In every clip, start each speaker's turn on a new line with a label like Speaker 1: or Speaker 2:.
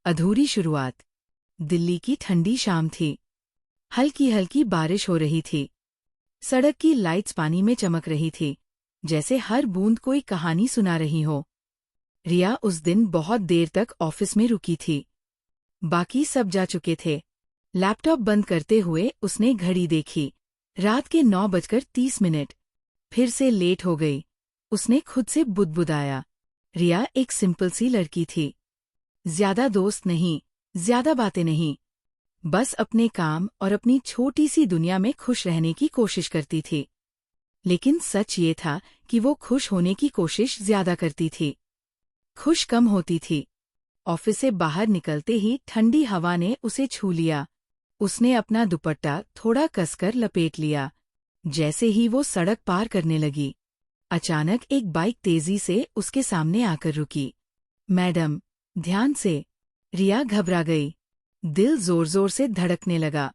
Speaker 1: अधूरी शुरुआत। दिल्ली की ठंडी शाम थी। हल्की हल्की बारिश हो रही थी। सड़क की लाइट्स पानी में चमक रही थी, जैसे हर बूंद कोई कहानी सुना रही हो। रिया उस दिन बहुत देर तक ऑफिस में रुकी थी। बाकी सब जा चुके थे। लैपटॉप बंद करते हुए उसने घड़ी देखी। रात के 9:30। फिर से लेट हो गई। उसने खुद से बुदबुदाया। रिया एक सिंपल सी लड़की थी। ज्यादा दोस्त नहीं, ज्यादा बातें नहीं, बस अपने काम और अपनी छोटी सी दुनिया में खुश रहने की कोशिश करती थी। लेकिन सच ये था कि वो खुश होने की कोशिश ज्यादा करती थी। खुश कम होती थी। ऑफिस से बाहर निकलते ही ठंडी हवा ने उसे छू लिया। उसने अपना दुपट्टा थोड़ा कसकर लपेट लिया। जैसे ही वो सड़क पार करने लगी, अचानक एक बाइक तेजी से उसके सामने आकर रुकी। मैडम, ध्यान से। रिया घबरा गई। दिल जोर जोर से धड़कने लगा।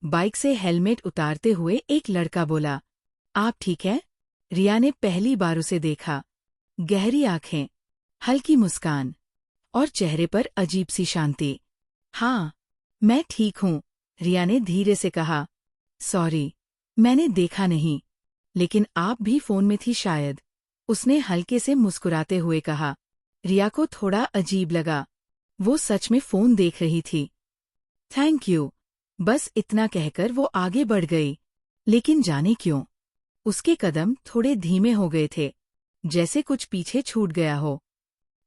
Speaker 1: बाइक से हेलमेट उतारते हुए एक लड़का बोला, आप ठीक हैं? रिया ने पहली बार उसे देखा। गहरी आंखें, हल्की मुस्कान और चेहरे पर अजीब सी शांति। हाँ, मैं ठीक हूँ, रिया ने धीरे से कहा। सॉरी, मैंने देखा नहीं, लेकिन आप भी फोन में थी शायद, उसने हल्के से मुस्कुराते हुए कहा। रिया को थोड़ा अजीब लगा। वो सच में फोन देख रही थी। थैंक यू, बस इतना कहकर वो आगे बढ़ गई। लेकिन जाने क्यों, उसके कदम थोड़े धीमे हो गए थे, जैसे कुछ पीछे छूट गया हो,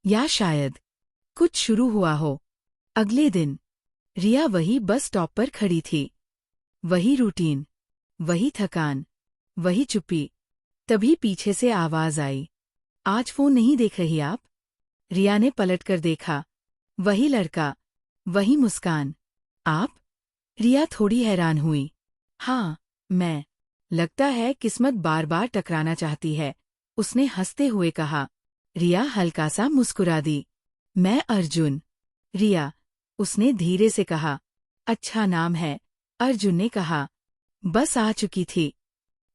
Speaker 1: या शायद कुछ शुरू हुआ हो। अगले दिन रिया वही बस स्टॉप पर खड़ी थी। वही रूटीन, वही थकान, वही चुप्पी। तभी पीछे से आवाज आई, आज फोन नहीं देख रही आप? रिया ने पलटकर देखा। वही लड़का, वही मुस्कान। आप? रिया थोड़ी हैरान हुई। हाँ, मैं। लगता है किस्मत बार बार टकराना चाहती है, उसने हंसते हुए कहा। रिया हल्का सा मुस्कुरा दी। मैं अर्जुन। रिया, उसने धीरे से कहा। अच्छा नाम है, अर्जुन ने कहा। बस आ चुकी थी।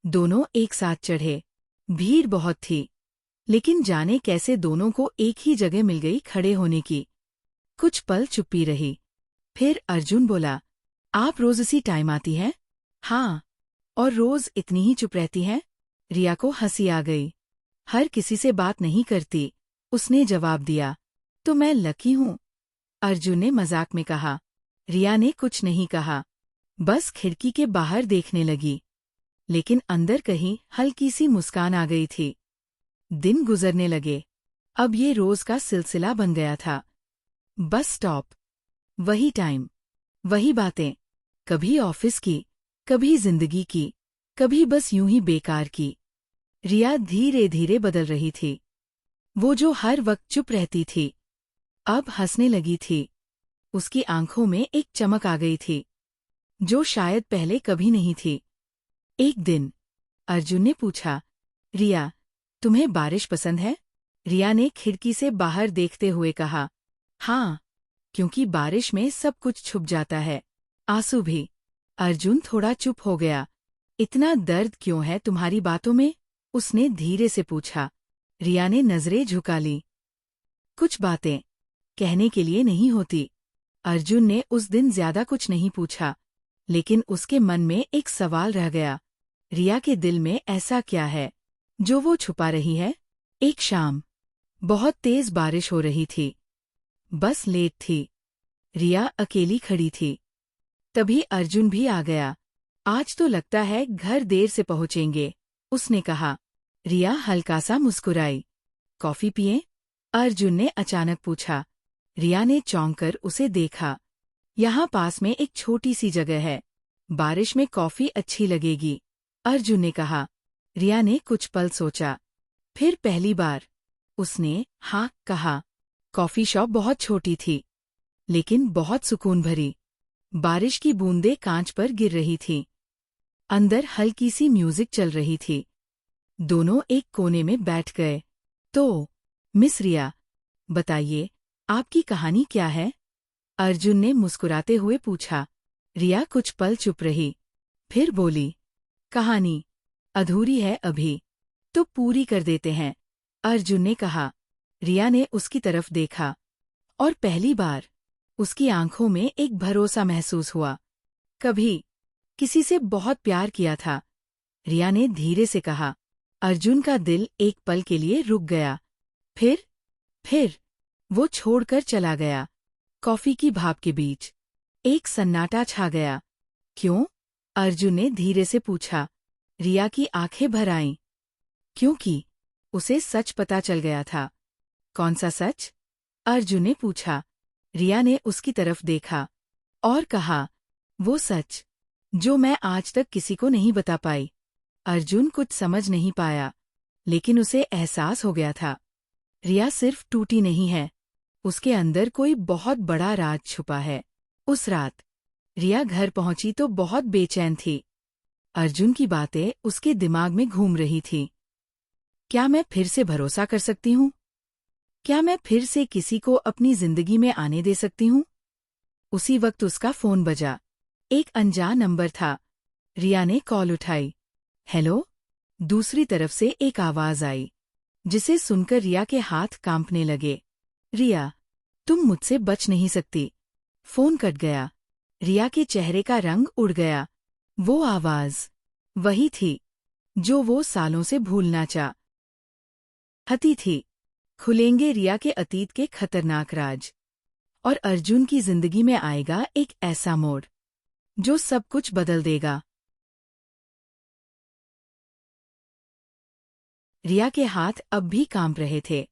Speaker 1: दोनों एक साथ चढ़े। भीड़ बहुत थी, लेकिन जाने कैसे दोनों को एक ही जगह मिल गई खड़े होने की। कुछ पल चुप्पी रही। फिर अर्जुन बोला, आप रोज इसी टाइम आती हैं? हाँ। और रोज इतनी ही चुप रहती हैं? रिया को हंसी आ गई। हर किसी से बात नहीं करती, उसने जवाब दिया। तो मैं लकी हूँ, अर्जुन ने मजाक में कहा। रिया ने कुछ नहीं कहा, बस खिड़की के बाहर देखने लगी। लेकिन अंदर कहीं हल्की सी मुस्कान आ गई थी। दिन गुजरने लगे। अब ये रोज का सिलसिला बन गया था। बस स्टॉप, वही टाइम, वही बातें। कभी ऑफिस की, कभी जिंदगी की, कभी बस यूं ही बेकार की। रिया धीरे धीरे बदल रही थी। वो जो हर वक्त चुप रहती थी, अब हंसने लगी थी। उसकी आंखों में एक चमक आ गई थी, जो शायद पहले कभी नहीं थी। एक दिन अर्जुन ने पूछा, रिया, तुम्हें बारिश पसंद है? रिया ने खिड़की से बाहर देखते हुए कहा, हाँ, क्योंकि बारिश में सब कुछ छुप जाता है, आंसू भी। अर्जुन थोड़ा चुप हो गया। इतना दर्द क्यों है तुम्हारी बातों में? उसने धीरे से पूछा। रिया ने नजरें झुका ली। कुछ बातें कहने के लिए नहीं होती। अर्जुन ने उस दिन ज्यादा कुछ नहीं पूछा, लेकिन उसके मन में एक सवाल रह गया। रिया के दिल में ऐसा क्या है जो वो छुपा रही है? एक शाम, बहुत तेज बारिश हो रही थी। बस लेट थी। रिया अकेली खड़ी थी। तभी अर्जुन भी आ गया। आज तो लगता है घर देर से पहुंचेंगे, उसने कहा। रिया हल्का सा मुस्कुराई। कॉफी पिए? अर्जुन ने अचानक पूछा। रिया ने चौंक कर उसे देखा। यहाँ पास में एक छोटी सी जगह है, बारिश में कॉफी अच्छी लगेगी, अर्जुन ने कहा। रिया ने कुछ पल सोचा, फिर पहली बार उसने हाँ कहा। कॉफी शॉप बहुत छोटी थी, लेकिन बहुत सुकून भरी। बारिश की बूंदें कांच पर गिर रही थीं। अंदर हल्की सी म्यूजिक चल रही थी। दोनों एक कोने में बैठ गए। तो मिस रिया, बताइए, आपकी कहानी क्या है? अर्जुन ने मुस्कुराते हुए पूछा। रिया कुछ पल चुप रही, फिर बोली, कहानी अधूरी है अभी, तो पूरी कर देते हैं, अर्जुन ने कहा। रिया ने उसकी तरफ देखा, और पहली बार उसकी आंखों में एक भरोसा महसूस हुआ। कभी किसी से बहुत प्यार किया था। रिया ने धीरे से कहा। अर्जुन का दिल एक पल के लिए रुक गया। फिर वो छोड़कर चला गया। कॉफी की भाप के बीच एक सन्नाटा छा गया। क्यों? अर्जुन ने धीरे से पूछा। रिया की आंखें भर आईं। क्योंकि उसे सच पता चल गया था। कौन सा सच? अर्जुन ने पूछा। रिया ने उसकी तरफ देखा और कहा, वो सच जो मैं आज तक किसी को नहीं बता पाई। अर्जुन कुछ समझ नहीं पाया, लेकिन उसे एहसास हो गया था। रिया सिर्फ टूटी नहीं है, उसके अंदर कोई बहुत बड़ा राज छुपा है। उस रात रिया घर पहुंची तो बहुत बेचैन थी। अर्जुन की बातें उसके दिमाग में घूम रही थी। क्या मैं फिर से भरोसा कर सकती हूँ? क्या मैं फिर से किसी को अपनी जिंदगी में आने दे सकती हूँ? उसी वक्त उसका फोन बजा। एक अनजान नंबर था। रिया ने कॉल उठाई। हेलो? दूसरी तरफ से एक आवाज आई, जिसे सुनकर रिया के हाथ कांपने लगे। रिया, तुम मुझसे बच नहीं सकती। फोन कट गया। रिया के चेहरे का रंग उड़ गया। वो आवाज वही थी जो वो सालों से भूलना चाहती थी। खुलेंगे रिया के अतीत के खतरनाक राज, और अर्जुन की जिंदगी में आएगा एक ऐसा मोड़ जो सब कुछ बदल देगा। रिया के हाथ अब भी कांप रहे थे।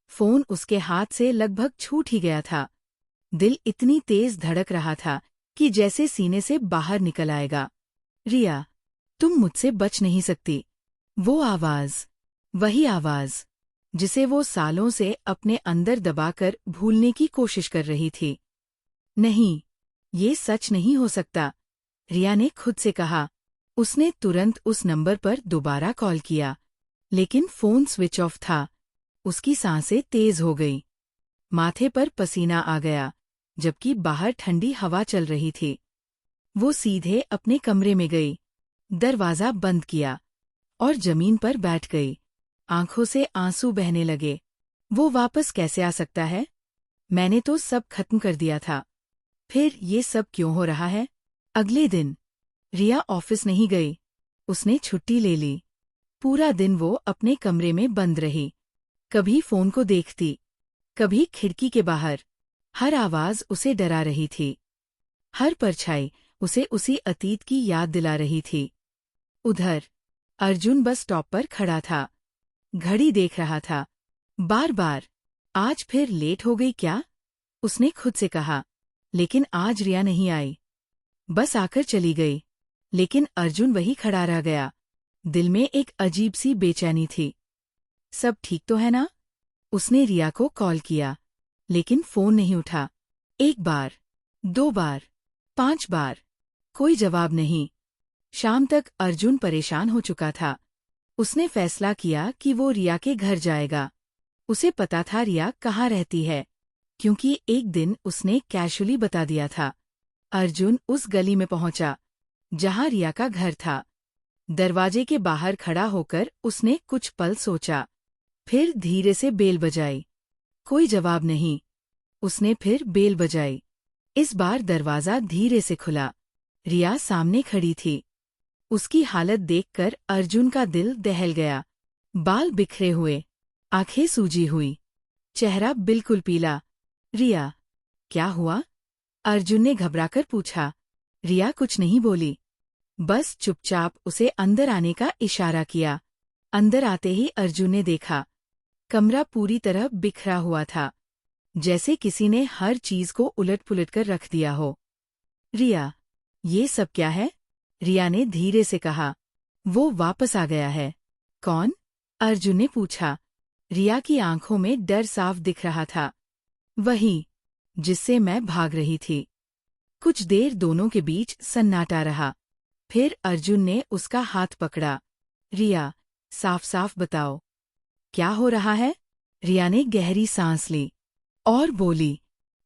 Speaker 1: फोन उसके हाथ से लगभग छूट ही गया था। दिल इतनी तेज धड़क रहा था कि जैसे सीने से बाहर निकल आएगा। रिया, तुम मुझसे बच नहीं सकती। वो आवाज, वही आवाज जिसे वो सालों से अपने अंदर दबाकर भूलने की कोशिश कर रही थी। नहीं, ये सच नहीं हो सकता, रिया ने खुद से कहा। उसने तुरंत उस नंबर पर दोबारा कॉल किया, लेकिन फोन स्विच ऑफ था। उसकी सांसें तेज हो गई। माथे पर पसीना आ गया, जबकि बाहर ठंडी हवा चल रही थी। वो सीधे अपने कमरे में गई, दरवाजा बंद किया और जमीन पर बैठ गई। आंखों से आंसू बहने लगे। वो वापस कैसे आ सकता है? मैंने तो सब खत्म कर दिया था। फिर ये सब क्यों हो रहा है? अगले दिन रिया ऑफिस नहीं गई। उसने छुट्टी ले ली। पूरा दिन वो अपने कमरे में बंद रही। कभी फोन को देखती, कभी खिड़की के बाहर। हर आवाज उसे डरा रही थी। हर परछाई उसे उसी अतीत की याद दिला रही थी। उधर अर्जुन बस स्टॉप पर खड़ा था। घड़ी देख रहा था। बार बार, आज फिर लेट हो गई क्या? उसने खुद से कहा। लेकिन आज रिया नहीं आई। बस आकर चली गई, लेकिन अर्जुन वही खड़ा रह गया। दिल में एक अजीब सी बेचैनी थी। सब ठीक तो है ना? उसने रिया को कॉल किया, लेकिन फोन नहीं उठा। 1 बार, 2 बार, 5 बार, कोई जवाब नहीं। शाम तक अर्जुन परेशान हो चुका था। उसने फैसला किया कि वो रिया के घर जाएगा। उसे पता था रिया कहाँ रहती है, क्योंकि एक दिन उसने कैजुअली बता दिया था। अर्जुन उस गली में पहुंचा जहां रिया का घर था। दरवाजे के बाहर खड़ा होकर उसने कुछ पल सोचा, फिर धीरे से बेल बजाई। कोई जवाब नहीं। उसने फिर बेल बजाई। इस बार दरवाजा धीरे से खुला। रिया सामने खड़ी थी। उसकी हालत देखकर अर्जुन का दिल दहल गया। बाल बिखरे हुए, आंखें सूजी हुई, चेहरा बिल्कुल पीला। रिया, क्या हुआ? अर्जुन ने घबराकर पूछा। रिया कुछ नहीं बोली, बस चुपचाप उसे अंदर आने का इशारा किया। अंदर आते ही अर्जुन ने देखा, कमरा पूरी तरह बिखरा हुआ था, जैसे किसी ने हर चीज को उलट-पुलट कर रख दिया हो। रिया, ये सब क्या है? रिया ने धीरे से कहा। वो वापस आ गया है। कौन? अर्जुन ने पूछा। रिया की आंखों में डर साफ दिख रहा था। वही जिससे मैं भाग रही थी। कुछ देर दोनों के बीच सन्नाटा रहा। फिर अर्जुन ने उसका हाथ पकड़ा। रिया, साफ साफ बताओ, क्या हो रहा है? रिया ने गहरी सांस ली और बोली,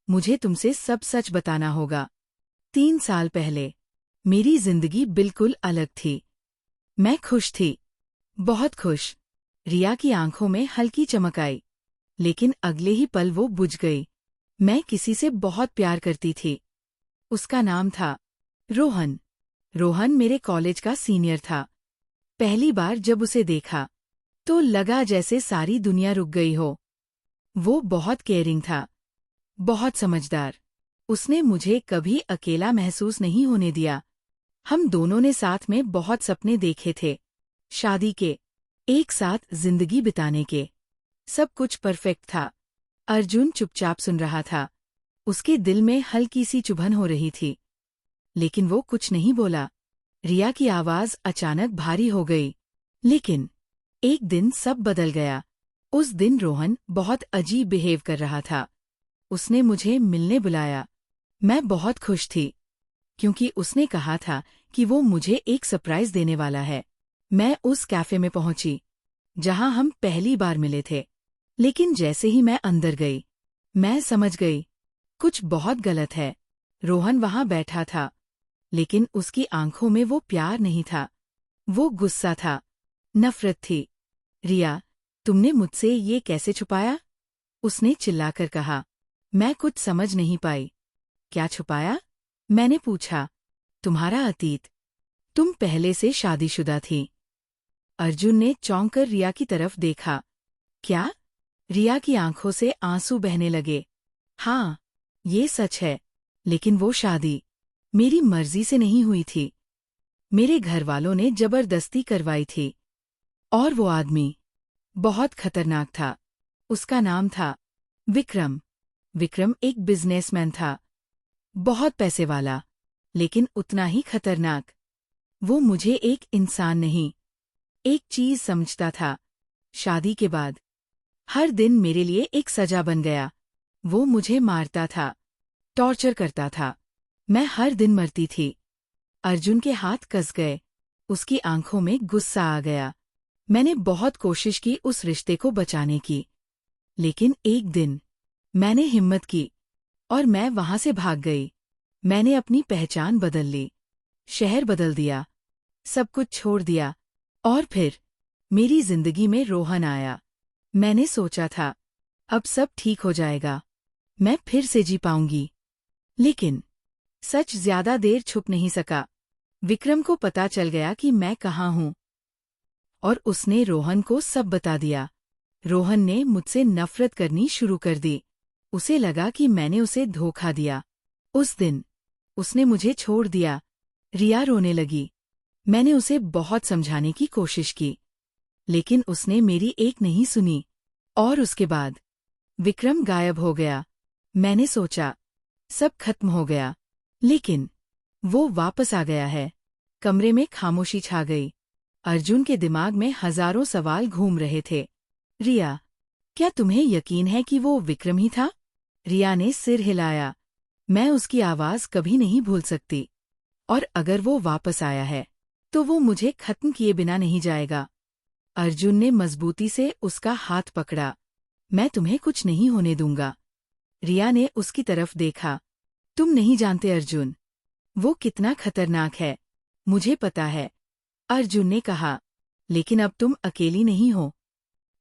Speaker 1: मुझे तुमसे सब सच बताना होगा। 3 साल पहले मेरी जिंदगी बिल्कुल अलग थी। मैं खुश थी, बहुत खुश। रिया की आंखों में हल्की चमक आई, लेकिन अगले ही पल वो बुझ गई। मैं किसी से बहुत प्यार करती थी। उसका नाम था रोहन। रोहन मेरे कॉलेज का सीनियर था। पहली बार जब उसे देखा तो लगा जैसे सारी दुनिया रुक गई हो। वो बहुत केयरिंग था, बहुत समझदार। उसने मुझे कभी अकेला महसूस नहीं होने दिया। हम दोनों ने साथ में बहुत सपने देखे थे, शादी के, एक साथ जिंदगी बिताने के। सब कुछ परफेक्ट था। अर्जुन चुपचाप सुन रहा था। उसके दिल में हल्की सी चुभन हो रही थी, लेकिन वो कुछ नहीं बोला। रिया की आवाज अचानक भारी हो गई। लेकिन एक दिन सब बदल गया। उस दिन रोहन बहुत अजीब बिहेव कर रहा था। उसने मुझे मिलने बुलाया। मैं बहुत खुश थी, क्योंकि उसने कहा था कि वो मुझे एक सरप्राइज देने वाला है। मैं उस कैफे में पहुंची, जहां हम पहली बार मिले थे। लेकिन जैसे ही मैं अंदर गई, मैं समझ गई, कुछ बहुत गलत है। रोहन वहां बैठा था, लेकिन उसकी आंखों में वो प्यार नहीं था। वो गुस्सा था, नफरत थी। रिया, तुमने मुझसे ये कैसे छुपाया? उसने चिल्लाकर कहा। मैं कुछ समझ नहीं पाई। क्या छुपाया? मैंने पूछा। तुम्हारा अतीत। तुम पहले से शादीशुदा थी। अर्जुन ने चौंक कर रिया की तरफ देखा। क्या? रिया की आंखों से आंसू बहने लगे। हाँ, ये सच है, लेकिन वो शादी मेरी मर्जी से नहीं हुई थी। मेरे घरवालों ने जबरदस्ती करवाई थी। और वो आदमी बहुत खतरनाक था। उसका नाम था विक्रम। विक्रम एक बिजनेसमैन था, बहुत पैसे वाला, लेकिन उतना ही खतरनाक। वो मुझे एक इंसान नहीं, एक चीज समझता था। शादी के बाद हर दिन मेरे लिए एक सजा बन गया। वो मुझे मारता था, टॉर्चर करता था। मैं हर दिन मरती थी। अर्जुन के हाथ कस गए। उसकी आंखों में गुस्सा आ गया। मैंने बहुत कोशिश की उस रिश्ते को बचाने की, लेकिन एक दिन मैंने हिम्मत की और मैं वहां से भाग गई। मैंने अपनी पहचान बदल ली, शहर बदल दिया, सब कुछ छोड़ दिया। और फिर मेरी जिंदगी में रोहन आया। मैंने सोचा था, अब सब ठीक हो जाएगा, मैं फिर से जी पाऊंगी। लेकिन सच ज्यादा देर छुप नहीं सका। विक्रम को पता चल गया कि मैं कहाँ हूँ, और उसने रोहन को सब बता दिया। रोहन ने मुझसे नफरत करनी शुरू कर दी। उसे लगा कि मैंने उसे धोखा दिया। उस दिन उसने मुझे छोड़ दिया। रिया रोने लगी। मैंने उसे बहुत समझाने की कोशिश की, लेकिन उसने मेरी एक नहीं सुनी। और उसके बाद विक्रम गायब हो गया। मैंने सोचा, सब खत्म हो गया, लेकिन वो वापस आ गया है। कमरे में खामोशी छा गई। अर्जुन के दिमाग में हजारों सवाल घूम रहे थे। रिया, क्या तुम्हें यकीन है कि वो विक्रम ही था? रिया ने सिर हिलाया। मैं उसकी आवाज कभी नहीं भूल सकती। और अगर वो वापस आया है, तो वो मुझे खत्म किए बिना नहीं जाएगा। अर्जुन ने मजबूती से उसका हाथ पकड़ा। मैं तुम्हें कुछ नहीं होने दूंगा। रिया ने उसकी तरफ देखा। तुम नहीं जानते अर्जुन, वो कितना खतरनाक है। मुझे पता है, अर्जुन ने कहा, लेकिन अब तुम अकेली नहीं हो।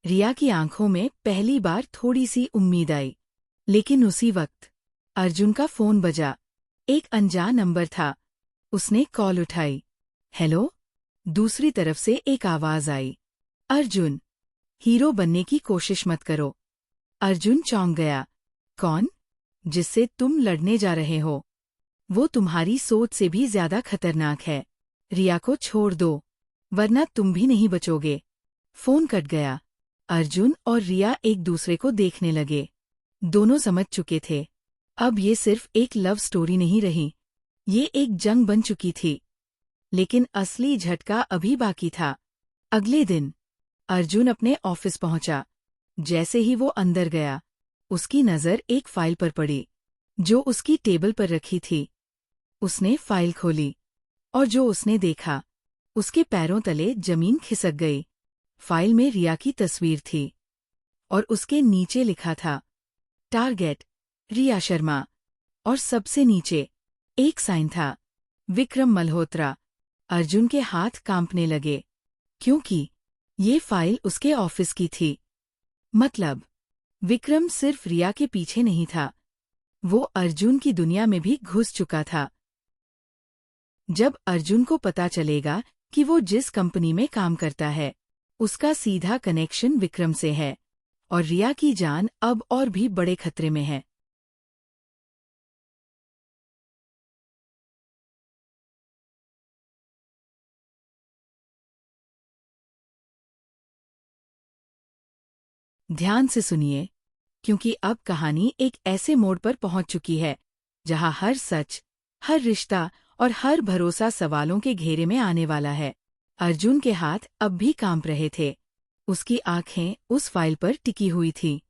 Speaker 1: रिया की आंखों में पहली बार थोड़ी सी उम्मीद आई। लेकिन उसी वक्त अर्जुन का फोन बजा। एक अनजान नंबर था। उसने कॉल उठाई। हेलो? दूसरी तरफ से एक आवाज आई। अर्जुन, हीरो बनने की कोशिश मत करो। अर्जुन चौंक गया। कौन? जिससे तुम लड़ने जा रहे हो। वो तुम्हारी सोच से भी ज्यादा खतरनाक है। रिया को छोड़ दो, वरना तुम भी नहीं बचोगे। फोन कट गया। अर्जुन और रिया एक दूसरे को देखने लगे। दोनों समझ चुके थे, अब ये सिर्फ एक लव स्टोरी नहीं रही, ये एक जंग बन चुकी थी। लेकिन असली झटका अभी बाकी था। अगले दिन अर्जुन अपने ऑफिस पहुंचा। जैसे ही वो अंदर गया, उसकी नजर एक फाइल पर पड़ी, जो उसकी टेबल पर रखी थी। उसने फाइल खोली, और जो उसने देखा, उसके पैरों तले जमीन खिसक गई। फाइल में रिया की तस्वीर थी, और उसके नीचे लिखा था, टारगेट रिया शर्मा। और सबसे नीचे एक साइन था, विक्रम मल्होत्रा। अर्जुन के हाथ कांपने लगे, क्योंकि ये फाइल उसके ऑफिस की थी। मतलब विक्रम सिर्फ रिया के पीछे नहीं था, वो अर्जुन की दुनिया में भी घुस चुका था। जब अर्जुन को पता चलेगा कि वो जिस कंपनी में काम करता है उसका सीधा कनेक्शन विक्रम से है और रिया की जान अब और भी बड़े खतरे में है। ध्यान से सुनिए, क्योंकि अब कहानी एक ऐसे मोड़ पर पहुंच चुकी है जहां हर सच, हर रिश्ता और हर भरोसा सवालों के घेरे में आने वाला है। अर्जुन के हाथ अब भी कांप रहे थे। उसकी आंखें उस फाइल पर टिकी हुई थी।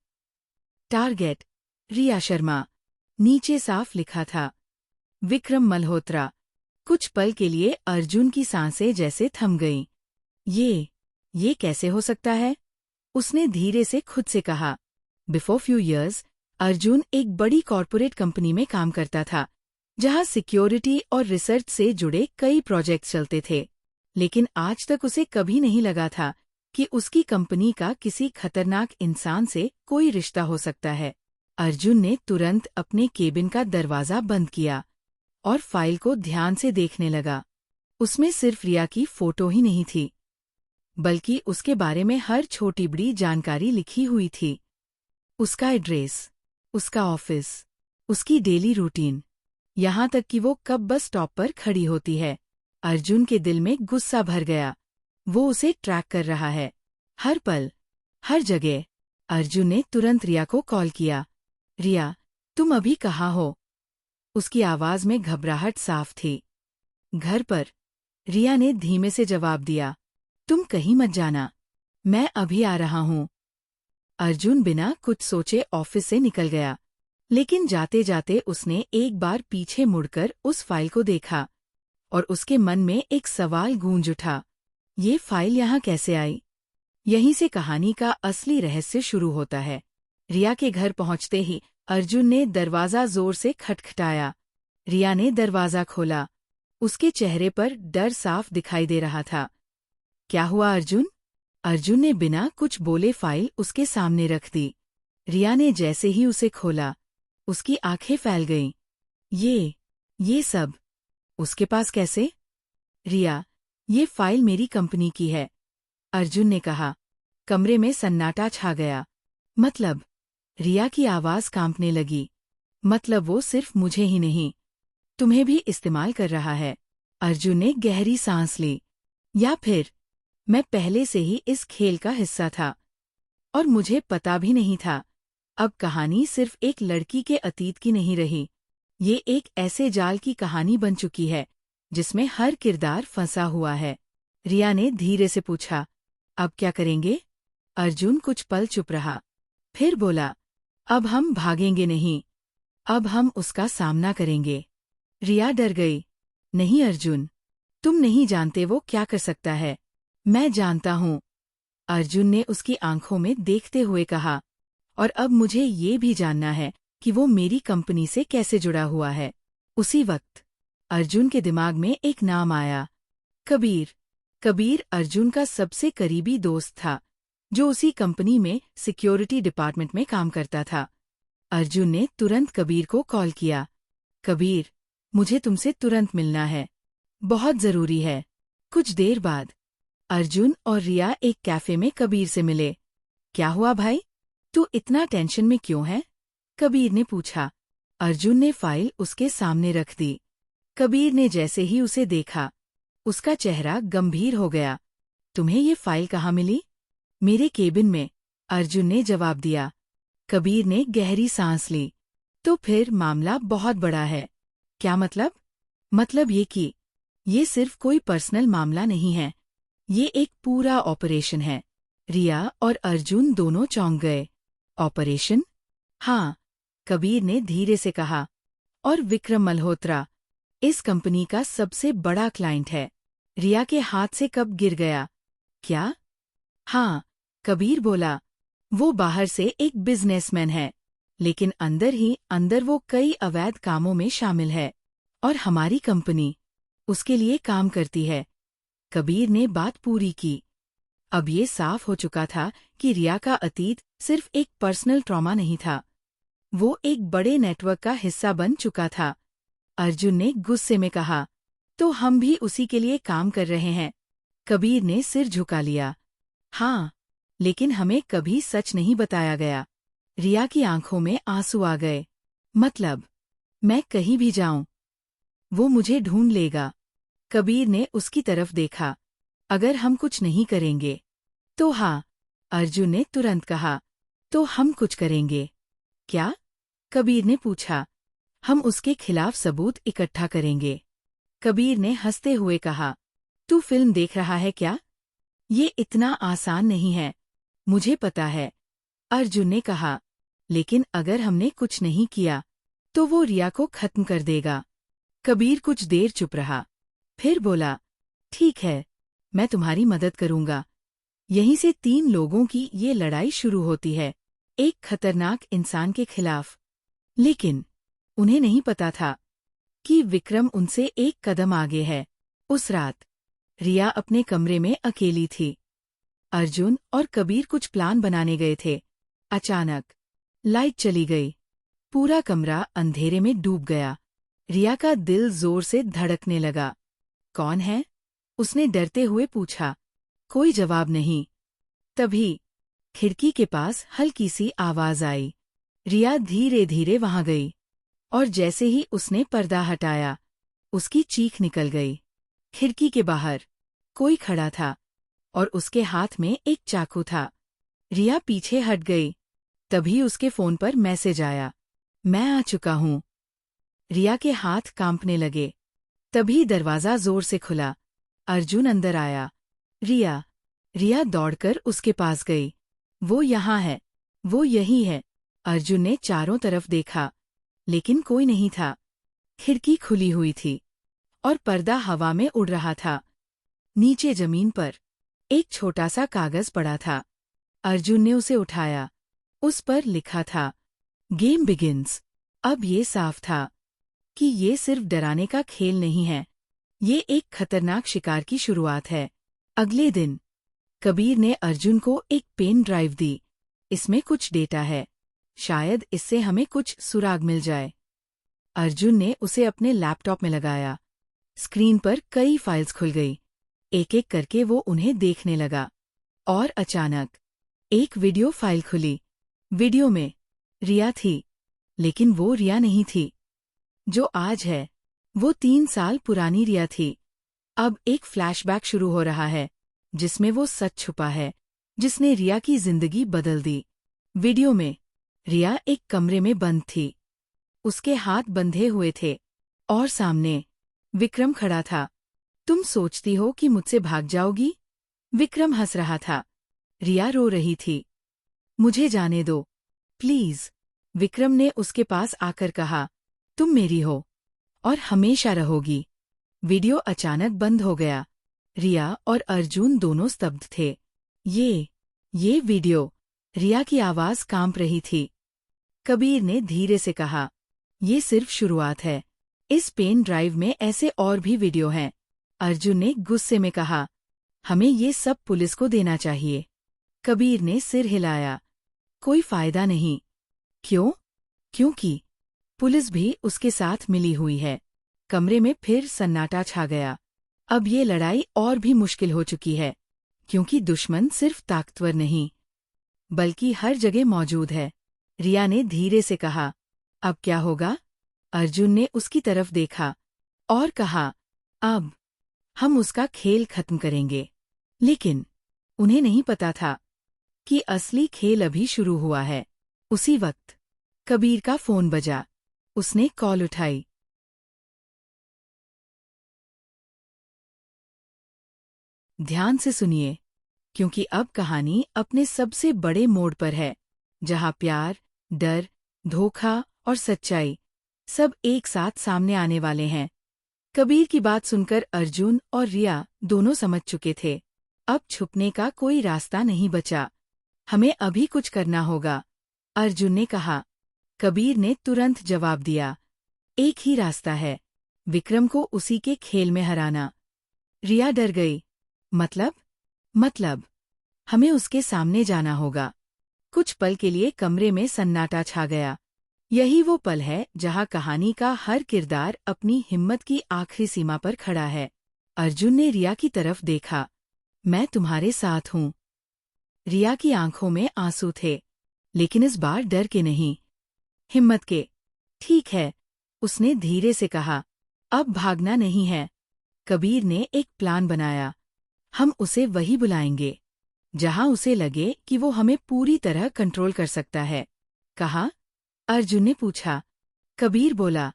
Speaker 1: टारगेट रिया शर्मा, नीचे साफ लिखा था। विक्रम मल्होत्रा। कुछ पल के लिए अर्जुन की सांसें जैसे थम गईं। ये कैसे हो सकता है? उसने धीरे से खुद से कहा। बिफोर फ्यू ईयर्स अर्जुन एक बड़ी कॉरपोरेट कंपनी में काम करता था, जहां सिक्योरिटी और रिसर्च से जुड़े कई प्रोजेक्ट्स चलते थे। लेकिन आज तक उसे कभी नहीं लगा था कि उसकी कंपनी का किसी खतरनाक इंसान से कोई रिश्ता हो सकता है। अर्जुन ने तुरंत अपने केबिन का दरवाजा बंद किया और फाइल को ध्यान से देखने लगा। उसमें सिर्फ रिया की फोटो ही नहीं थी, बल्कि उसके बारे में हर छोटी बड़ी जानकारी लिखी हुई थी। उसका एड्रेस, उसका ऑफिस, उसकी डेली रूटीन, यहाँ तक कि वो कब बस स्टॉप पर खड़ी होती है। अर्जुन के दिल में गुस्सा भर गया। वो उसे ट्रैक कर रहा है, हर पल, हर जगह। अर्जुन ने तुरंत रिया को कॉल किया। रिया, तुम अभी कहाँ हो? उसकी आवाज में घबराहट साफ थी। घर पर, रिया ने धीमे से जवाब दिया। तुम कहीं मत जाना, मैं अभी आ रहा हूँ। अर्जुन बिना कुछ सोचे ऑफिस से निकल गया, लेकिन जाते जाते उसने एक बार पीछे मुड़कर उस फाइल को देखा और उसके मन में एक सवाल गूंज उठा। ये फाइल यहाँ कैसे आई? यहीं से कहानी का असली रहस्य शुरू होता है। रिया के घर पहुंचते ही अर्जुन ने दरवाजा जोर से खटखटाया। रिया ने दरवाजा खोला। उसके चेहरे पर डर साफ दिखाई दे रहा था। क्या हुआ अर्जुन? अर्जुन ने बिना कुछ बोले फाइल उसके सामने रख दी। रिया ने जैसे ही उसे खोला, उसकी आंखें फैल गईं। ये सब उसके पास कैसे? रिया, ये फाइल मेरी कंपनी की है, अर्जुन ने कहा। कमरे में सन्नाटा छा गया। मतलब? रिया की आवाज कांपने लगी। मतलब वो सिर्फ मुझे ही नहीं, तुम्हें भी इस्तेमाल कर रहा है। अर्जुन ने गहरी सांस ली। या फिर मैं पहले से ही इस खेल का हिस्सा था और मुझे पता भी नहीं था। अब कहानी सिर्फ एक लड़की के अतीत की नहीं रही, ये एक ऐसे जाल की कहानी बन चुकी है जिसमें हर किरदार फंसा हुआ है। रिया ने धीरे से पूछा, अब क्या करेंगे? अर्जुन कुछ पल चुप रहा, फिर बोला, अब हम भागेंगे नहीं, अब हम उसका सामना करेंगे। रिया डर गई। नहीं अर्जुन, तुम नहीं जानते वो क्या कर सकता है। मैं जानता हूँ, अर्जुन ने उसकी आंखों में देखते हुए कहा। और अब मुझे ये भी जानना है कि वो मेरी कंपनी से कैसे जुड़ा हुआ है। उसी वक्त अर्जुन के दिमाग में एक नाम आया, कबीर। कबीर अर्जुन का सबसे करीबी दोस्त था, जो उसी कंपनी में सिक्योरिटी डिपार्टमेंट में काम करता था। अर्जुन ने तुरंत कबीर को कॉल किया। कबीर, मुझे तुमसे तुरंत मिलना है, बहुत जरूरी है। कुछ देर बाद अर्जुन और रिया एक कैफे में कबीर से मिले। क्या हुआ भाई, तू इतना टेंशन में क्यों है? कबीर ने पूछा। अर्जुन ने फाइल उसके सामने रख दी। कबीर ने जैसे ही उसे देखा, उसका चेहरा गंभीर हो गया। तुम्हें ये फाइल कहाँ मिली? मेरे केबिन में, अर्जुन ने जवाब दिया। कबीर ने गहरी सांस ली। तो फिर मामला बहुत बड़ा है। क्या मतलब? मतलब ये कि ये सिर्फ कोई पर्सनल मामला नहीं है, ये एक पूरा ऑपरेशन है। रिया और अर्जुन दोनों चौंक गए। ऑपरेशन? हाँ, कबीर ने धीरे से कहा। और विक्रम मल्होत्रा इस कंपनी का सबसे बड़ा क्लाइंट है। रिया के हाथ से कब गिर गया। क्या? हाँ, कबीर बोला। वो बाहर से एक बिजनेसमैन है, लेकिन अंदर ही अंदर वो कई अवैध कामों में शामिल है। और हमारी कंपनी उसके लिए काम करती है। कबीर ने बात पूरी की। अब ये साफ हो चुका था कि रिया का अतीत सिर्फ एक पर्सनल ट्रॉमा नहीं था, वो एक बड़े नेटवर्क का हिस्सा बन चुका था। अर्जुन ने गुस्से में कहा, तो हम भी उसी के लिए काम कर रहे हैं। कबीर ने सिर झुका लिया। हाँ, लेकिन हमें कभी सच नहीं बताया गया। रिया की आंखों में आंसू आ गए। मतलब, मैं कहीं भी जाऊं, वो मुझे ढूंढ लेगा। कबीर ने उसकी तरफ देखा। अगर हम कुछ नहीं करेंगे तो? हाँ, अर्जुन ने तुरंत कहा। तो हम कुछ करेंगे। क्या? कबीर ने पूछा। हम उसके खिलाफ सबूत इकट्ठा करेंगे। कबीर ने हंसते हुए कहा, तू फिल्म देख रहा है क्या? ये इतना आसान नहीं है। मुझे पता है, अर्जुन ने कहा। लेकिन अगर हमने कुछ नहीं किया तो वो रिया को खत्म कर देगा। कबीर कुछ देर चुप रहा, फिर बोला, ठीक है, मैं तुम्हारी मदद करूंगा। यहीं से 3 लोगों की ये लड़ाई शुरू होती है, एक खतरनाक इंसान के खिलाफ। लेकिन उन्हें नहीं पता था कि विक्रम उनसे एक कदम आगे है। उस रात रिया अपने कमरे में अकेली थी। अर्जुन और कबीर कुछ प्लान बनाने गए थे। अचानक लाइट चली गई। पूरा कमरा अंधेरे में डूब गया। रिया का दिल जोर से धड़कने लगा। कौन है? उसने डरते हुए पूछा। कोई जवाब नहीं। तभी खिड़की के पास हल्की सी आवाज आई। रिया धीरे धीरे वहां गई, और जैसे ही उसने पर्दा हटाया, उसकी चीख निकल गई। खिड़की के बाहर कोई खड़ा था, और उसके हाथ में एक चाकू था। रिया पीछे हट गई। तभी उसके फोन पर मैसेज आया, मैं आ चुका हूं। रिया के हाथ कांपने लगे। तभी दरवाजा जोर से खुला। अर्जुन अंदर आया। रिया रिया दौड़कर उसके पास गई। वो यहाँ है, वो यही है। अर्जुन ने चारों तरफ देखा, लेकिन कोई नहीं था। खिड़की खुली हुई थी, और पर्दा हवा में उड़ रहा था। नीचे जमीन पर एक छोटा सा कागज पड़ा था। अर्जुन ने उसे उठाया। उस पर लिखा था, गेम बिगिन्स। अब ये साफ था कि ये सिर्फ डराने का खेल नहीं है, ये एक खतरनाक शिकार की शुरुआत है। अगले दिन कबीर ने अर्जुन को एक पेन ड्राइव दी। इसमें कुछ डेटा है, शायद इससे हमें कुछ सुराग मिल जाए। अर्जुन ने उसे अपने लैपटॉप में लगाया। स्क्रीन पर कई फाइल्स खुल गई। एक एक करके वो उन्हें देखने लगा। और अचानक एक वीडियो फाइल खुली। वीडियो में रिया थी, लेकिन वो रिया नहीं थी जो आज है। वो 3 साल पुरानी रिया थी। अब एक फ्लैशबैक शुरू हो रहा है, जिसमें वो सच छुपा है, जिसने रिया की जिंदगी बदल दी। वीडियो में रिया एक कमरे में बंद थी। उसके हाथ बंधे हुए थे, और सामने विक्रम खड़ा था। तुम सोचती हो कि मुझसे भाग जाओगी? विक्रम हंस रहा था। रिया रो रही थी। मुझे जाने दो, प्लीज। विक्रम ने उसके पास आकर कहा, तुम मेरी हो, और हमेशा रहोगी। वीडियो अचानक बंद हो गया। रिया और अर्जुन दोनों स्तब्ध थे। ये वीडियो। रिया की आवाज कांप रही थी। कबीर ने धीरे से कहा, ये सिर्फ शुरुआत है। इस पेन ड्राइव में ऐसे और भी वीडियो हैं। अर्जुन ने गुस्से में कहा, हमें ये सब पुलिस को देना चाहिए। कबीर ने सिर हिलाया। कोई फायदा नहीं। क्यों? क्योंकि पुलिस भी उसके साथ मिली हुई है। कमरे में फिर सन्नाटा छा गया। अब ये लड़ाई और भी मुश्किल हो चुकी है, क्योंकि दुश्मन सिर्फ ताकतवर नहीं, बल्कि हर जगह मौजूद है। रिया ने धीरे से कहा, अब क्या होगा? अर्जुन ने उसकी तरफ देखा और कहा, अब हम उसका खेल खत्म करेंगे। लेकिन उन्हें नहीं पता था कि असली खेल अभी शुरू हुआ है। उसी वक्त कबीर का फोन बजा। उसने कॉल उठाई। ध्यान से सुनिए, क्योंकि अब कहानी अपने सबसे बड़े मोड़ पर है, जहां प्यार, डर, धोखा और सच्चाई सब एक साथ सामने आने वाले हैं। कबीर की बात सुनकर अर्जुन और रिया दोनों समझ चुके थे। अब छुपने का कोई रास्ता नहीं बचा। हमें अभी कुछ करना होगा, अर्जुन ने कहा। कबीर ने तुरंत जवाब दिया, एक ही रास्ता है, विक्रम को उसी के खेल में हराना। रिया डर गई। मतलब हमें उसके सामने जाना होगा। कुछ पल के लिए कमरे में सन्नाटा छा गया। यही वो पल है जहाँ कहानी का हर किरदार अपनी हिम्मत की आखिरी सीमा पर खड़ा है। अर्जुन ने रिया की तरफ देखा। मैं तुम्हारे साथ हूँ। रिया की आंखों में आंसू थे, लेकिन इस बार डर के नहीं, हिम्मत के। ठीक है, उसने धीरे से कहा, अब भागना नहीं है। कबीर ने एक प्लान बनाया। हम उसे वही बुलाएंगे जहां उसे लगे कि वो हमें पूरी तरह कंट्रोल कर सकता है। कहा? अर्जुन ने पूछा। कबीर बोला,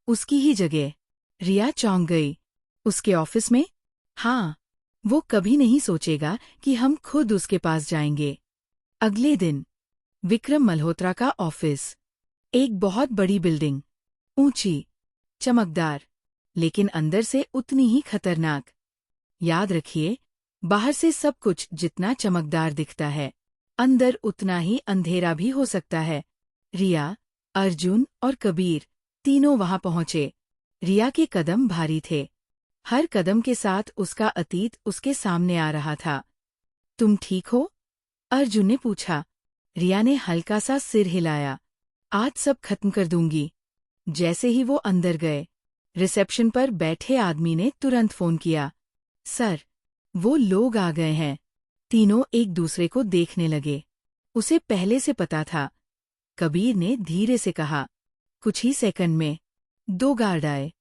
Speaker 1: उसकी ही जगह। रिया चौंक गई। उसके ऑफिस में? हाँ, वो कभी नहीं सोचेगा कि हम खुद उसके पास जाएंगे। अगले दिन विक्रम मल्होत्रा का ऑफिस। एक बहुत बड़ी बिल्डिंग, ऊंची, चमकदार, लेकिन अंदर से उतनी ही खतरनाक। याद रखिए, बाहर से सब कुछ जितना चमकदार दिखता है, अंदर उतना ही अंधेरा भी हो सकता है। रिया, अर्जुन और कबीर तीनों वहां पहुंचे। रिया के कदम भारी थे। हर कदम के साथ उसका अतीत उसके सामने आ रहा था। तुम ठीक हो? अर्जुन ने पूछा। रिया ने हल्का सा सिर हिलाया। आज सब खत्म कर दूंगी। जैसे ही वो अंदर गए, रिसेप्शन पर बैठे आदमी ने तुरंत फोन किया। सर, वो लोग आ गए हैं। तीनों एक दूसरे को देखने लगे। उसे पहले से पता था। कबीर ने धीरे से कहा, कुछ ही सेकंड में 2 गार्ड आए।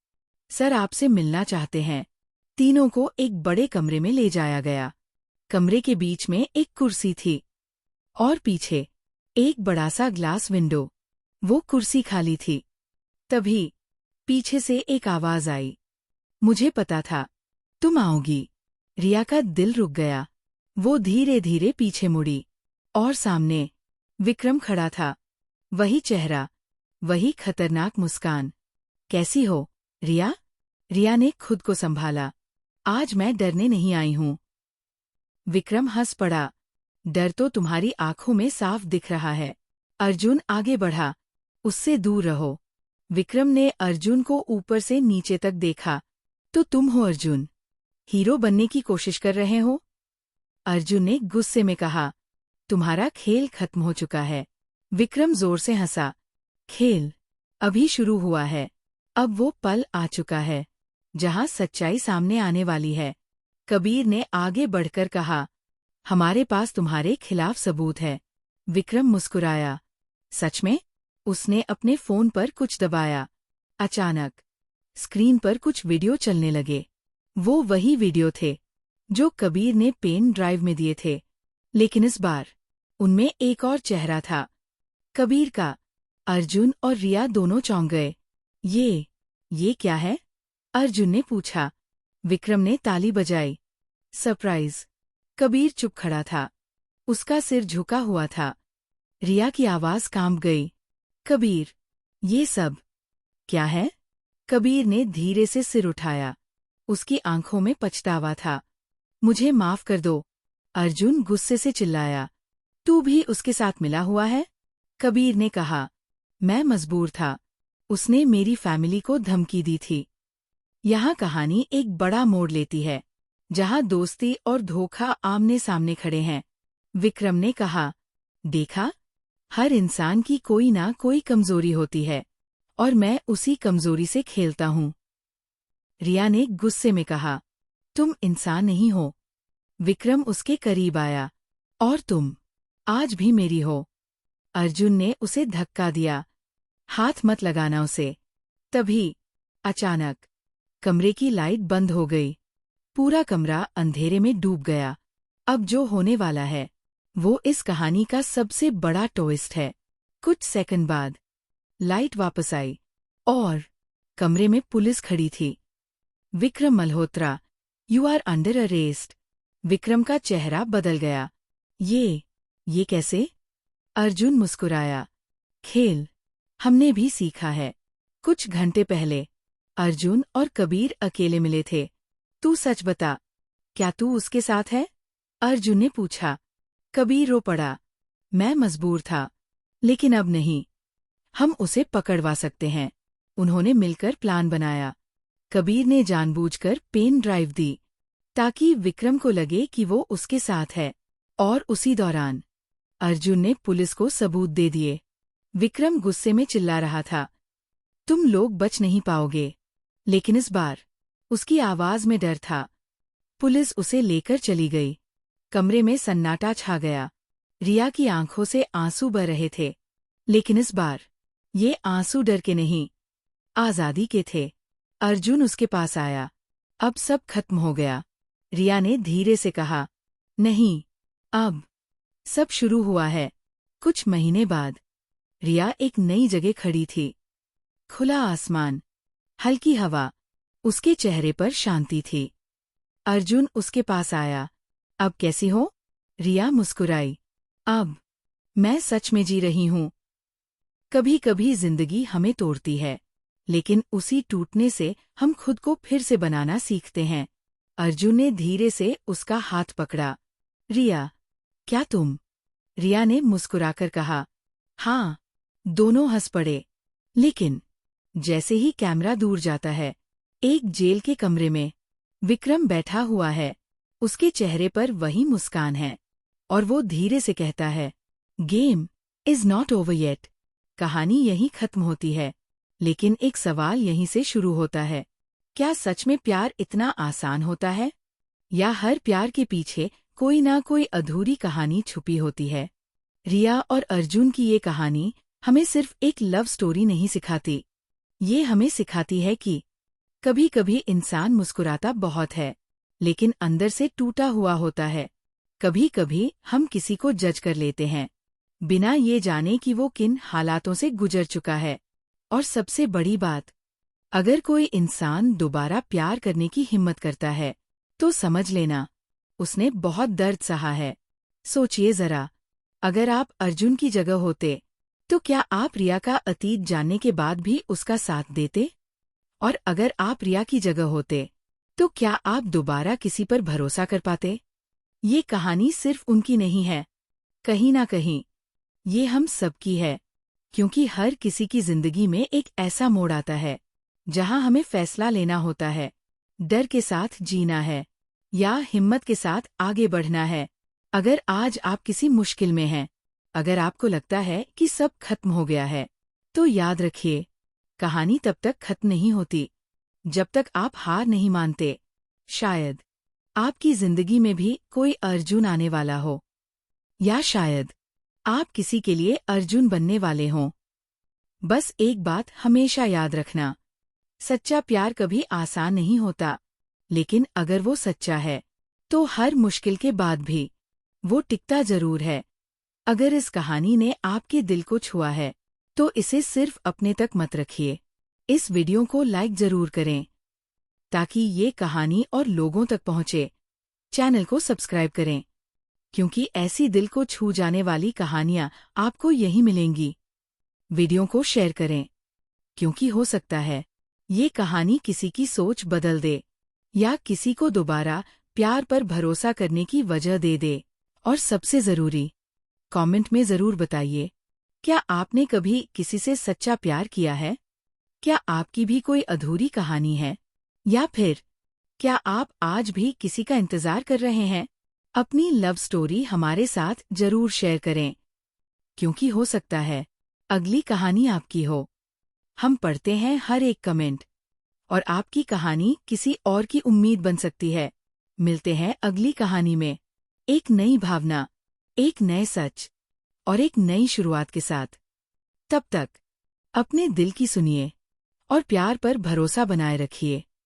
Speaker 1: सर, आपसे मिलना चाहते हैं। तीनों को एक बड़े कमरे में ले जाया गया। कमरे के बीच में एक कुर्सी थी और पीछे एक बड़ा सा ग्लास विंडो। वो कुर्सी खाली थी। तभी पीछे से एक आवाज आई। मुझे पता था तुम आओगी। रिया का दिल रुक गया। वो धीरे धीरे पीछे मुड़ी और सामने विक्रम खड़ा था। वही चेहरा, वही खतरनाक मुस्कान। कैसी हो, रिया? रिया ने खुद को संभाला। आज मैं डरने नहीं आई हूं। विक्रम हंस पड़ा। डर तो तुम्हारी आंखों में साफ दिख रहा है। अर्जुन आगे बढ़ा। उससे दूर रहो। विक्रम ने अर्जुन को ऊपर से नीचे तक देखा। तो तुम हो अर्जुन? हीरो बनने की कोशिश कर रहे हो? अर्जुन ने गुस्से में कहा। तुम्हारा खेल खत्म हो चुका है। विक्रम जोर से हंसा। खेल अभी शुरू हुआ है। अब वो पल आ चुका है जहां सच्चाई सामने आने वाली है। कबीर ने आगे बढ़कर कहा, हमारे पास तुम्हारे खिलाफ सबूत है। विक्रम मुस्कुराया। सच में? उसने अपने फोन पर कुछ दबाया। अचानक स्क्रीन पर कुछ वीडियो चलने लगे। वो वही वीडियो थे जो कबीर ने पेन ड्राइव में दिए थे, लेकिन इस बार उनमें एक और चेहरा था, कबीर का। अर्जुन और रिया दोनों चौंक गए। ये क्या है? अर्जुन ने पूछा। विक्रम ने ताली बजाई। सरप्राइज। कबीर चुप खड़ा था। उसका सिर झुका हुआ था। रिया की आवाज कांप गई। कबीर, ये सब क्या है? कबीर ने धीरे से सिर उठाया। उसकी आंखों में पछतावा था। मुझे माफ कर दो। अर्जुन गुस्से से चिल्लाया। तू भी उसके साथ मिला हुआ है? कबीर ने कहा। मैं मजबूर था। उसने मेरी फैमिली को धमकी दी थी। यहाँ कहानी एक बड़ा मोड़ लेती है, जहाँ दोस्ती और धोखा आमने सामने खड़े हैं। विक्रम ने कहा, देखा, हर इंसान की कोई ना कोई कमजोरी होती है, और मैं उसी कमजोरी से खेलता हूँ। रिया ने गुस्से में कहा, तुम इंसान नहीं हो। विक्रम उसके करीब आया। और तुम आज भी मेरी हो। अर्जुन ने उसे धक्का दिया। हाथ मत लगाना उसे। तभी अचानक कमरे की लाइट बंद हो गई। पूरा कमरा अंधेरे में डूब गया। अब जो होने वाला है वो इस कहानी का सबसे बड़ा ट्विस्ट है। कुछ सेकंड बाद लाइट वापस आई और कमरे में पुलिस खड़ी थी। Vikram Malhotra, you are under arrest. Vikram का चेहरा बदल गया। ये कैसे? अर्जुन मुस्कुराया। खेल हमने भी सीखा है। कुछ घंटे पहले अर्जुन और कबीर अकेले मिले थे। तू सच बता, क्या तू उसके साथ है? अर्जुन ने पूछा। कबीर रो पड़ा। मैं मजबूर था, लेकिन अब नहीं। हम उसे पकड़वा सकते हैं। उन्होंने मिलकर प्लान बनाया। कबीर ने जानबूझकर पेन ड्राइव दी, ताकि विक्रम को लगे कि वो उसके साथ है। और उसी दौरान अर्जुन ने पुलिस को सबूत दे दिए। विक्रम गुस्से में चिल्ला रहा था, तुम लोग बच नहीं पाओगे। लेकिन इस बार उसकी आवाज में डर था। पुलिस उसे लेकर चली गई। कमरे में सन्नाटा छा गया। रिया की आंखों से आंसू बह रहे थे, लेकिन इस बार ये आंसू डर के नहीं, आजादी के थे। अर्जुन उसके पास आया। अब सब खत्म हो गया। रिया ने धीरे से कहा, नहीं, अब सब शुरू हुआ है। कुछ महीने बाद रिया एक नई जगह खड़ी थी। खुला आसमान, हल्की हवा, उसके चेहरे पर शांति थी। अर्जुन उसके पास आया। अब कैसी हो? रिया मुस्कुराई। अब मैं सच में जी रही हूँ। कभी कभी जिंदगी हमें तोड़ती है, लेकिन उसी टूटने से हम खुद को फिर से बनाना सीखते हैं। अर्जुन ने धीरे से उसका हाथ पकड़ा। रिया, क्या तुम? रिया ने मुस्कुराकर कहा, हाँ। दोनों हंस पड़े। लेकिन जैसे ही कैमरा दूर जाता है, एक जेल के कमरे में विक्रम बैठा हुआ है। उसके चेहरे पर वही मुस्कान है, और वो धीरे से कहता है, game is not over yet. कहानी यहीं खत्म होती है, लेकिन एक सवाल यहीं से शुरू होता है। क्या सच में प्यार इतना आसान होता है? या हर प्यार के पीछे कोई ना कोई अधूरी कहानी छुपी होती है? रिया और अर्जुन की ये कहानी हमें सिर्फ एक लव स्टोरी नहीं सिखाती। ये हमें सिखाती है कि कभी कभी इंसान मुस्कुराता बहुत है, लेकिन अंदर से टूटा हुआ होता है। कभी कभी हम किसी को जज कर लेते हैं, बिना ये जाने कि वो किन हालातों से गुजर चुका है। और सबसे बड़ी बात, अगर कोई इंसान दोबारा प्यार करने की हिम्मत करता है, तो समझ लेना, उसने बहुत दर्द सहा है। सोचिए जरा, अगर आप अर्जुन की जगह होते, तो क्या आप रिया का अतीत जानने के बाद भी उसका साथ देते? और अगर आप रिया की जगह होते, तो क्या आप दोबारा किसी पर भरोसा कर पाते? ये कहानी सिर्फ उनकी नहीं है, कहीं ना कहीं ये हम सबकी है। क्योंकि हर किसी की जिंदगी में एक ऐसा मोड़ आता है, जहां हमें फैसला लेना होता है, डर के साथ जीना है या हिम्मत के साथ आगे बढ़ना है। अगर आज आप किसी मुश्किल में हैं, अगर आपको लगता है कि सब खत्म हो गया है, तो याद रखिए, कहानी तब तक खत्म नहीं होती जब तक आप हार नहीं मानते। शायद आपकी जिंदगी में भी कोई अर्जुन आने वाला हो, या शायद आप किसी के लिए अर्जुन बनने वाले हों। बस एक बात हमेशा याद रखना, सच्चा प्यार कभी आसान नहीं होता, लेकिन अगर वो सच्चा है, तो हर मुश्किल के बाद भी वो टिकता जरूर है। अगर इस कहानी ने आपके दिल को छुआ है, तो इसे सिर्फ अपने तक मत रखिए। इस वीडियो को लाइक जरूर करें, ताकि ये कहानी और लोगों तक पहुंचे। चैनल को सब्सक्राइब करें, क्योंकि ऐसी दिल को छू जाने वाली कहानियां आपको यहीं मिलेंगी। वीडियो को शेयर करें, क्योंकि हो सकता है ये कहानी किसी की सोच बदल दे, या किसी को दोबारा प्यार पर भरोसा करने की वजह दे दे। और सबसे जरूरी, कमेंट में जरूर बताइए, क्या आपने कभी किसी से सच्चा प्यार किया है? क्या आपकी भी कोई अधूरी कहानी है? या फिर क्या आप आज भी किसी का इंतजार कर रहे हैं? अपनी लव स्टोरी हमारे साथ जरूर शेयर करें, क्योंकि हो सकता है अगली कहानी आपकी हो। हम पढ़ते हैं हर एक कमेंट, और आपकी कहानी किसी और की उम्मीद बन सकती है। मिलते हैं अगली कहानी में, एक नई भावना, एक नए सच और एक नई शुरुआत के साथ। तब तक अपने दिल की सुनिए और प्यार पर भरोसा बनाए रखिए।